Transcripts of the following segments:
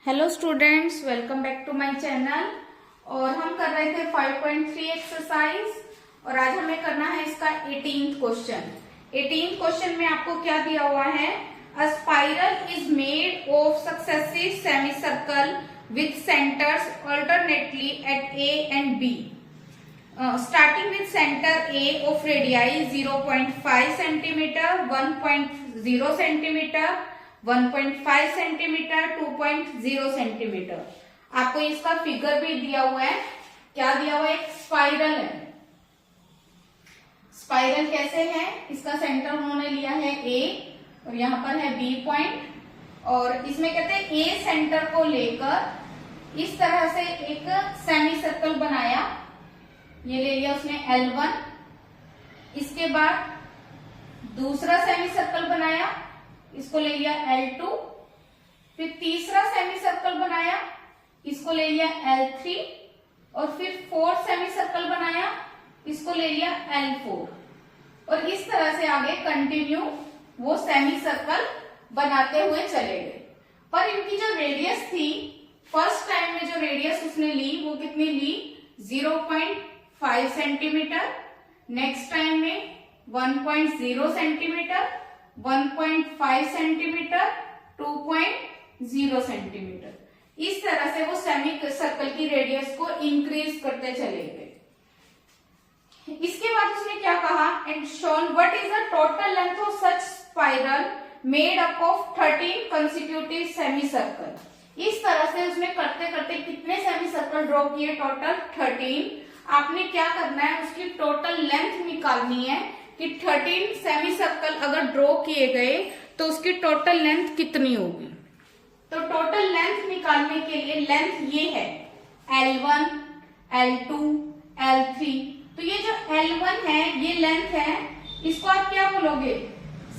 Hello students, welcome back to my channel. और हम कर रहे थे 5.3 एक्सरसाइज और आज हमें करना है इसका 18th क्वेश्चन। 18th क्वेश्चन में आपको क्या दिया हुआ है? A spiral is made of successive semi circle with centres alternately at A and B, starting with center A of radii 0.5 centimeter, 1.0 centimeter, 1.5 centimetre, 2.0 centimetre. आपको इसका फिगर भी दिया हुआ है। क्या दिया हुआ है? एक स्पाइरल है। स्पाइरल कैसे है? इसका सेंटर उन्होंने लिया है A और यहाँ पर है B पॉइंट और इसमें कहते हैं A सेंटर को लेकर इस तरह से एक सेमी सर्कल बनाया। ये ले लिया उसने L1। इसके बाद दूसरा सेमी सर्कल बनाया, इसको ले लिया L2। फिर तीसरा सेमी सर्कल बनाया, इसको ले लिया L3 और फिर फोर्थ सेमी सर्कल बनाया, इसको ले लिया L4 और इस तरह से आगे कंटिन्यू वो सेमी सर्कल बनाते हुए चले गए। पर इनकी जो रेडियस थी, फर्स्ट टाइम में जो रेडियस उसने ली वो कितनी ली? 0.5 सेंटीमीटर। नेक्स्ट टाइम में 1.0 सेंटीमीटर, 1.5 सेंटीमीटर, 2.0 सेंटीमीटर। इस तरह से वो सेमी सर्कल की रेडियस को इंक्रीज करते चले गए। इसके बाद उसने क्या कहा? And shown what is the total length of such spiral made up of 13 consecutive semi circle. इस तरह से उसने करते करते कितने सेमी सर्कल ड्रॉ किए? टोटल 13। आपने क्या करना है? उसकी टोटल लेंथ निकालनी है कि 13 सेमी सर्कल अगर ड्रॉ किए गए तो उसकी टोटल लेंथ कितनी होगी। तो टोटल लेंथ निकालने के लिए लेंथ ये है L1, L2, L3। तो ये जो L1 है ये लेंथ है, इसको आप क्या बोलोगे?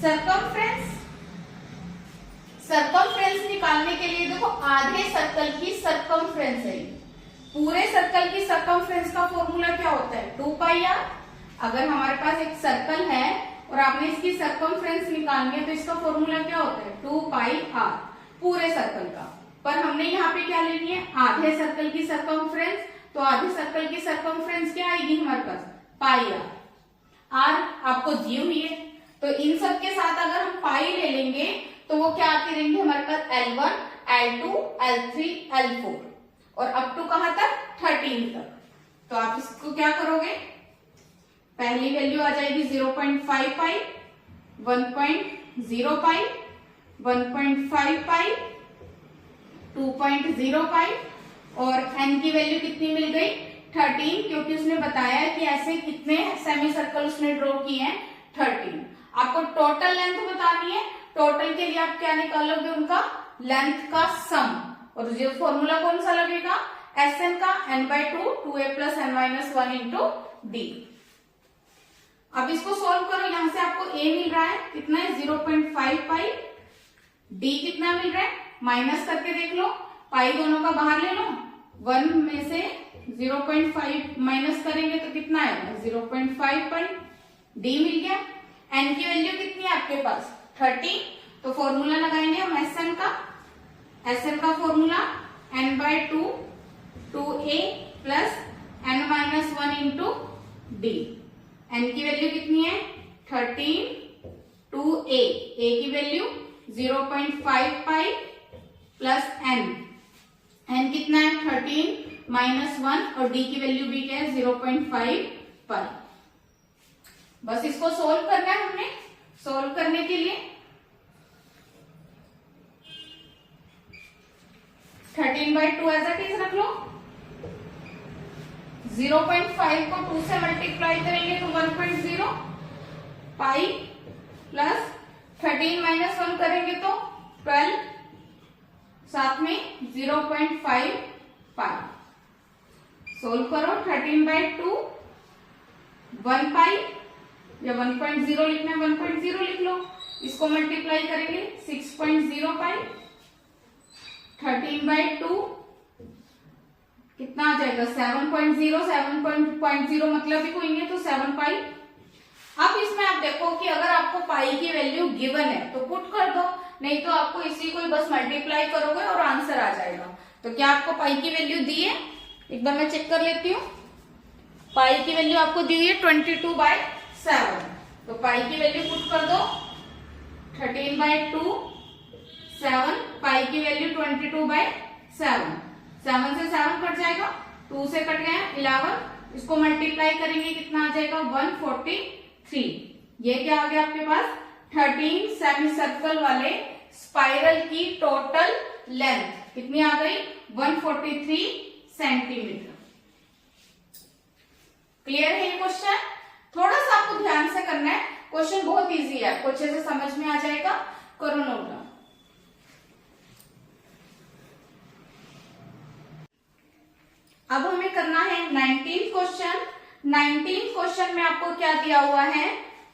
सर्कमफ्रेंस। सर्कमफ्रेंस निकालने के लिए देखो आधे सर्कल की सर्कमफ्रेंस है। पूरे सर्कल की सर्कमफ्रेंस का फॉर्मूला क्या होता है? 2πr। अगर हमारे पास एक सर्कल है और आपने इसकी सर्कमफ्रेंस निकालनी है तो इसका फॉर्मूला क्या होता है? 2πr पूरे सर्कल का। पर हमने यहाँ पे क्या लेनी है? आधे सर्कल की सर्कमफ्रेंस। तो आधे सर्कल की सर्कमफ्रेंस क्या आएगी हमारे पास? πr। r आपको दी हुई है तो इन सब के साथ अगर हम पाई ले लेंगे तो वो क्या आती रहेंगे हमारे पास? L1, L2, L3, L4 और अप टू कहां तक? 13 तक। तो आप इसको क्या करोगे? पहली वैल्यू आ जाएगी 0.5 पाई, 1.0 पाई, 1.5 पाई, 2.0 पाई और n की वैल्यू कितनी मिल गई? 13, क्योंकि उसने बताया कि ऐसे कितने सेमी सर्कल उसने ड्रॉ किए हैं? 13। आपको टोटल लेंथ बतानी है। टोटल के लिए आप क्या निकालोगे? उनका लेंथ का सम। और जो फॉर्मूला कौन सा लगेगा? Sn का n/2 2a + n-1 into d। अब इसको सॉल्व करो। यहां से आपको a मिल रहा है कितना है? 0.5 पाई। d कितना मिल रहा है? माइनस करके देख लो, पाई दोनों का बाहर ले लो। 1 में से 0.5 माइनस करेंगे तो कितना आएगा? 0.5 पाई। d मिल गया। n की वैल्यू कितनी है आपके पास? 13। तो फॉर्मूला लगाएंगे हम Sn का। Sn का formula n/2 2a + n-1 into d। n की वैल्यू कितनी है? 13 2a। a की value 0.5 pi plus n। n कितना है? 13 -1 और d की वैल्यू भी क्या है? 0.5 पाई। बस इसको सोल्व करना है हमने। सोल्व करने के लिए 13/2 एज इट इज रख लो। 0.5 को 2 से मल्टीप्लाई करेंगे तो 1.0 पाई प्लस 13 - 1 करेंगे तो 12, साथ में 0.5 पाई। सोल्व करो। 13/2 1 पाई या 1.0 लिखना है 1.0 लिख लो। इसको मल्टीप्लाई करेंगे 6.0 पाई। 13/2 कितना आ जाएगा? 7.0। 7.0 मतलब भी कोई नहीं तो 7 पाई। अब इसमें आप देखो कि अगर आपको पाई की वैल्यू गिवन है तो पुट कर दो। नहीं तो आपको इसी को बस मल्टीप्लाई करोगे और आंसर आ जाएगा। तो क्या आपको पाई की वैल्यू दी है? एक बार मैं चेक कर लेती हूँ। पाई की वैल्यू आपको दी हुई है 22/7। तो पाई की वैल्यू पुट कर दो 13/2 7। पाई की वैल्यू 22/7। 7 से 7 कट जाएगा, 2 से कट गया 11। इसको मल्टीप्लाई करेंगे कितना आ जाएगा 143। ये क्या आ गया आपके पास 13 सेमी सर्कल वाले स्पाइरल की टोटल लेंथ कितनी आ गई 143 सेंटीमीटर। क्लियर है ये क्वेश्चन? थोड़ा सा आपको ध्यान से करना है, क्वेश्चन बहुत इजी है, आपको अच्छे से समझ में आ जाएगा। करो नोट डाउन। अब हमें करना है 19th क्वेश्चन। 19th क्वेश्चन में आपको क्या दिया हुआ है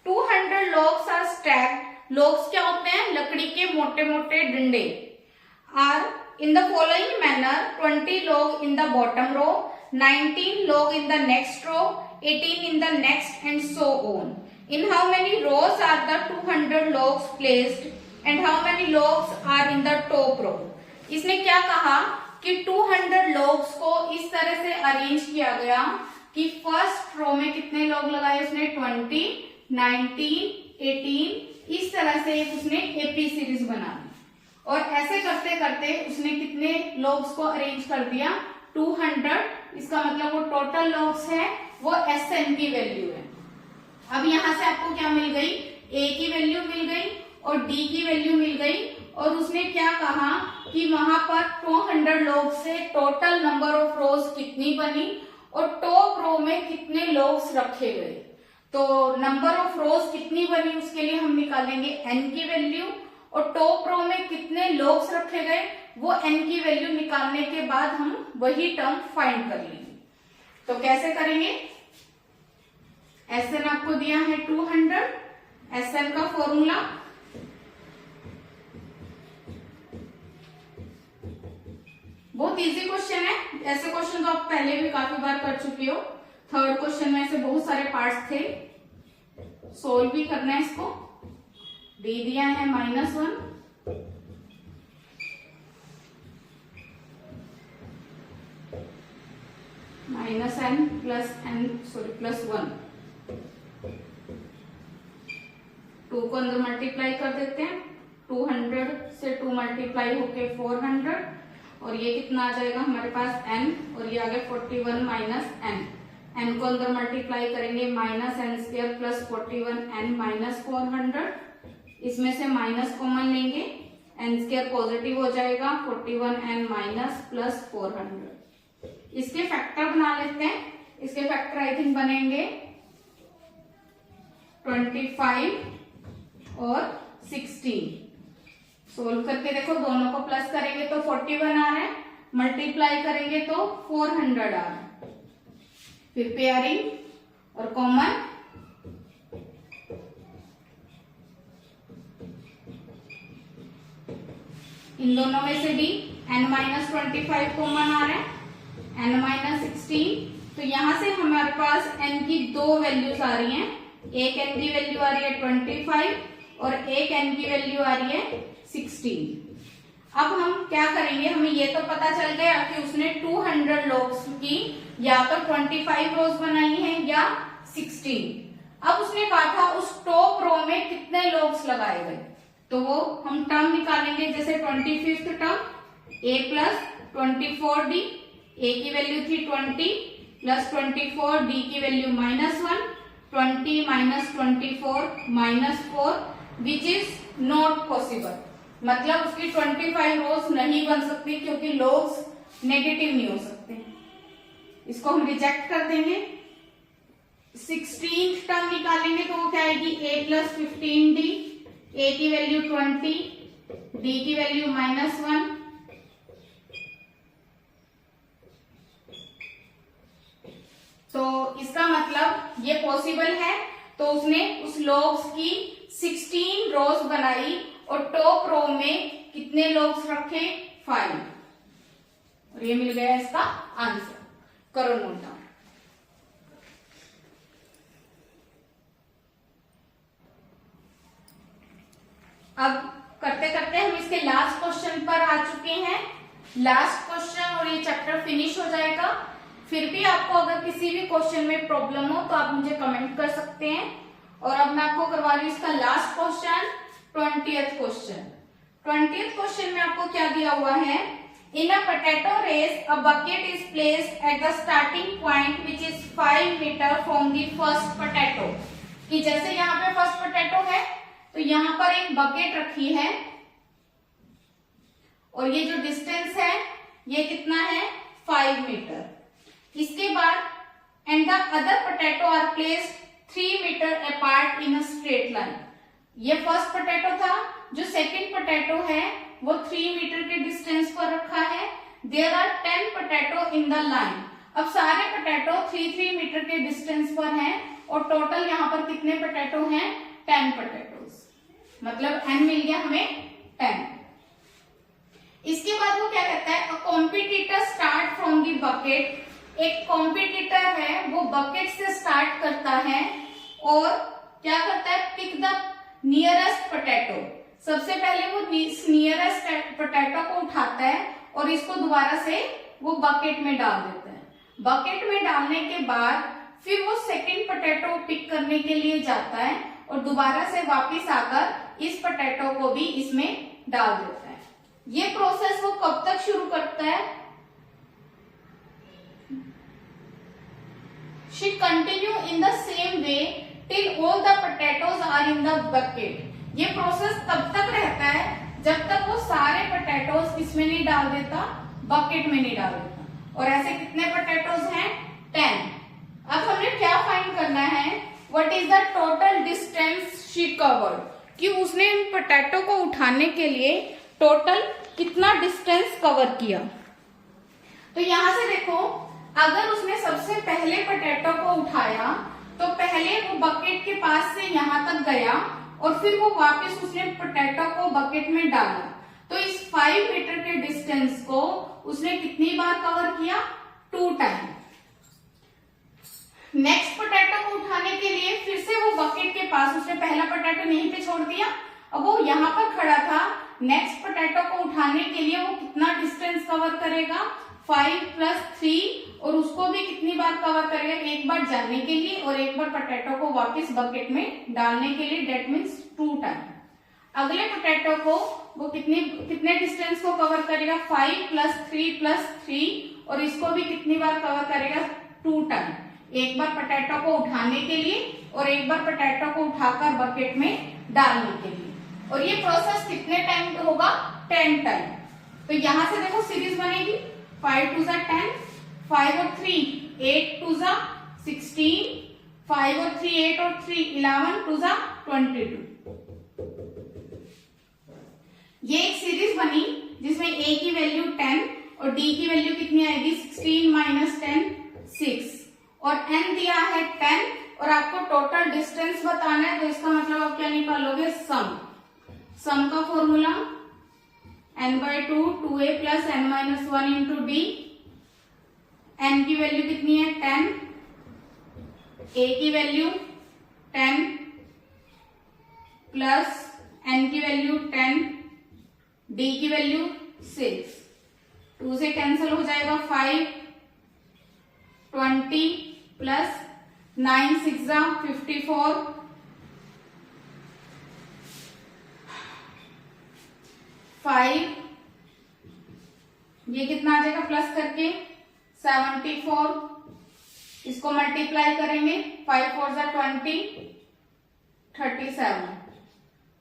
200 logs are stacked। logs क्या होते हैं? लकड़ी के मोटे मोटे डंडे। are in the following manner 20 log in the bottom row, 19 log in the next row, 18 in the next and so on. In how many rows are the 200 logs placed and how many logs are in the top row? इसने क्या कहा कि 200 logs को इस तरह से arrange किया गया कि फर्स्ट रो में कितने लोग लगाए उसने 20, 19, 18, इस तरह से एक उसने एपी सीरीज बना दी। और ऐसे करते करते उसने कितने लॉग्स को अरेंज कर दिया 200। इसका मतलब वो टोटल लॉग्स है वो एसएन की वैल्यू है। अब यहां से आपको क्या मिल गई ए की वैल्यू मिल गई और डी की वैल्यू मिल गई। और उसने क्या कहा कि वहां पर 200 लॉग से टोटल नंबर ऑफ रोज कितनी बनी और टॉप रो में कितने लॉग्स रखे गए। तो नंबर ऑफ रोज कितनी बनी उसके लिए हम निकालेंगे एन की वैल्यू और टॉप रो में कितने लॉग्स रखे गए वो एन की वैल्यू निकालने के बाद हम वही टर्म फाइंड कर लेंगे। तो कैसे करेंगे? एस एन आपको दिया है 200। एस एन का फॉर्मूला बहुत इजी क्वेश्चन है। ऐसे क्वेश्चन तो आप पहले भी काफी बार कर चुके हो। थर्ड क्वेश्चन में ऐसे बहुत सारे पार्ट्स थे, सोल्व भी करना है इसको। दे दिया है -1, -n +1। 2 को अंदर मल्टीप्लाई कर देते हैं। 200 से 2 मल्टीप्लाई होके 400 और ये कितना आ जाएगा हमारे पास n और ये आ गया 41 - n। n को अंदर मल्टीप्लाई करेंगे -n² + 41n - 400। इसमें से माइनस कॉमन लेंगे, n² पॉजिटिव हो जाएगा 41n - +400। इसके फैक्टर बना लेते हैं। इसके फैक्टर आई थिंक बनेंगे 25 और 16। सोल्व करके देखो, दोनों को प्लस करेंगे तो 41 आ रहा है, मल्टीप्लाई करेंगे तो 400 आ रहा है। फिर पेयरिंग और कॉमन, इन दोनों में से डी n-25 कॉमन आ रहा है, n-16। तो यहां से हमारे पास n की दो वैल्यूज आ रही हैं। एक n की वैल्यू आ रही है 25 और एक n की वैल्यू आ रही है 16। अब हम क्या करेंगे, हमें ये तो पता चल गया कि उसने 200 लॉग्स की या तो 25 रोज बनाई है या 16। अब उसने कहा था उस टॉप रो में कितने लॉग्स लगाए गए, तो वो हम टर्म निकालेंगे। जैसे 25th term a + 24d, a की वैल्यू थी 20 + 24, d की value -1, 20 - 24 -4 which is not possible. मतलब उसकी 25 रोज नहीं बन सकती क्योंकि लॉग्स नेगेटिव नहीं हो सकते। इसको हम रिजेक्ट कर देंगे। 16th टर्म निकालेंगे तो वो क्या आएगी a + 15d, a की वैल्यू 20, d की वैल्यू -1, तो इसका मतलब ये पॉसिबल है। तो उसने उस लॉग्स की 16 रोज बनाई और टॉप रो में कितने लॉग्स रखे 5 और ये मिल गया इसका आंसर। करो नोट डाउन। अब करते करते हम इसके लास्ट क्वेश्चन पर आ चुके हैं। लास्ट क्वेश्चन और ये चैप्टर फिनिश हो जाएगा। फिर भी आपको अगर किसी भी क्वेश्चन में प्रॉब्लम हो तो आप मुझे कमेंट कर सकते हैं। और अब मैं आपको करवा रही हूँ इसका last question, 20th question. 20th question में आपको क्या दिया हुआ है, in a potato race a bucket is placed at the starting point which is 5 metre from the first potato. कि जैसे यहाँ पे फर्स्ट पोटैटो है तो यहाँ पर एक बकेट रखी है और ये जो डिस्टेंस है ये कितना है, 5 मीटर। इसके बाद and the other potato are placed 3 metre apart in a straight line. ये फर्स्ट पोटैटो था, जो सेकंड पोटैटो है वो 3 मीटर के डिस्टेंस पर रखा है। There are 10 potato in the line. अब सारे पोटैटो 3 मीटर के डिस्टेंस पर हैं और टोटल यहाँ पर कितने पोटैटो हैं, 10 पोटैटोज। मतलब n मिल गया हमें 10। इसके बाद वो क्या कहता है, अ competitor start from the bucket. एक कॉम्पिटिटर है वो बकेट से स्टार्ट करता है और क्या करता है, पिक द नियरेस्ट पोटैटो। सबसे पहले वो नियरेस्ट पोटैटो को उठाता है और इसको दोबारा से वो बकेट में डाल देता है। बकेट में डालने के बाद फिर वो सेकंड पोटैटो पिक करने के लिए जाता है और दोबारा से वापस आकर इस पोटैटो को भी इसमें डाल देता है। ये प्रोसेस वो कब तक शुरू करता है, she continue in the same way till all the potatoes are in the bucket. ये प्रोसेस तब तक रहता है जब तक वो सारे पोटैटोज इसमें नहीं डाल देता, बकेट में नहीं डाल देता। और ऐसे कितने पोटैटोज हैं, 10। अब हमने क्या फाइंड करना है, what is the total distance she covered, कि उसने इन पोटैटो को उठाने के लिए टोटल कितना डिस्टेंस कवर किया। तो यहां से देखो, अगर उसने सबसे पहले पोटैटो को उठाया तो पहले वो बकेट के पास से यहां तक गया और फिर वो वापस उसने पोटैटो को बकेट में डाला। तो इस 5 मीटर के डिस्टेंस को उसने कितनी बार कवर किया, 2 टाइम। नेक्स्ट पोटैटो को उठाने के लिए फिर से वो बकेट के पास, उसने पहला पोटैटो यहीं पे छोड़ दिया, अब वो यहाँ पर खड़ा था। नेक्स्ट पोटैटो को उठाने के लिए वो कितना डिस्टेंस कवर करेगा, 5 + 3, और उसको भी कितनी बार कवर करेगा, एक बार जाने के लिए और एक बार पोटैटो को वापस बकेट में डालने के लिए। That means 2 time. अगले पोटैटो को वो कितने डिस्टेंस को कवर करेगा, 5 + 3 + 3, और इसको भी कितनी बार कवर करेगा, 2 टाइम। एक बार पोटैटो को उठाने के लिए और एक बार पोटैटो को उठाकर बकेट में डालने के लिए। और ये प्रोसेस कितने टाइम का होगा, 10 टाइम। तो यहां से देखो सीरीज बनेगी, 5 2 10, 5 और 3 8 2 16, 5 और 3 8 और 3 11 2 22। ये एक सीरीज बनी जिसमें a की वैल्यू 10 और d की वैल्यू कितनी आएगी, 16 - 10 6, और n दिया है 10 और आपको टोटल डिस्टेंस बताना है। तो इसका मतलब आप क्या निकालोगे, सम का formula n/2 2a + n - 1 × d। n की वैल्यू कितनी है, 10, a की वैल्यू 10 प्लस n की वैल्यू 10, d की वैल्यू 6। 2 से कैंसिल हो जाएगा, 5 20 प्लस 9 6 54, 5, ये कितना आ जाएगा प्लस करके 74। इसको मल्टीप्लाई करेंगे, 5 4 20 37।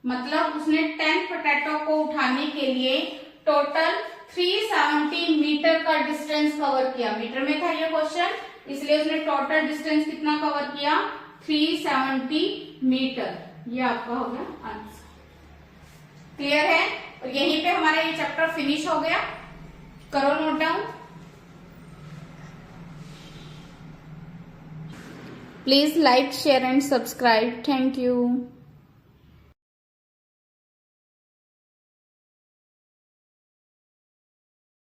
मतलब उसने 10 पोटैटो को उठाने के लिए टोटल 370 मीटर का डिस्टेंस कवर किया। मीटर में था ये क्वेश्चन, इसलिए उसने टोटल डिस्टेंस कितना कवर किया, 370 मीटर। ये आपका हो गया आंसर। क्लियर है? और यहीं पे हमारा ये चैप्टर फिनिश हो गया। करो note down. Please like, share and subscribe. Thank you.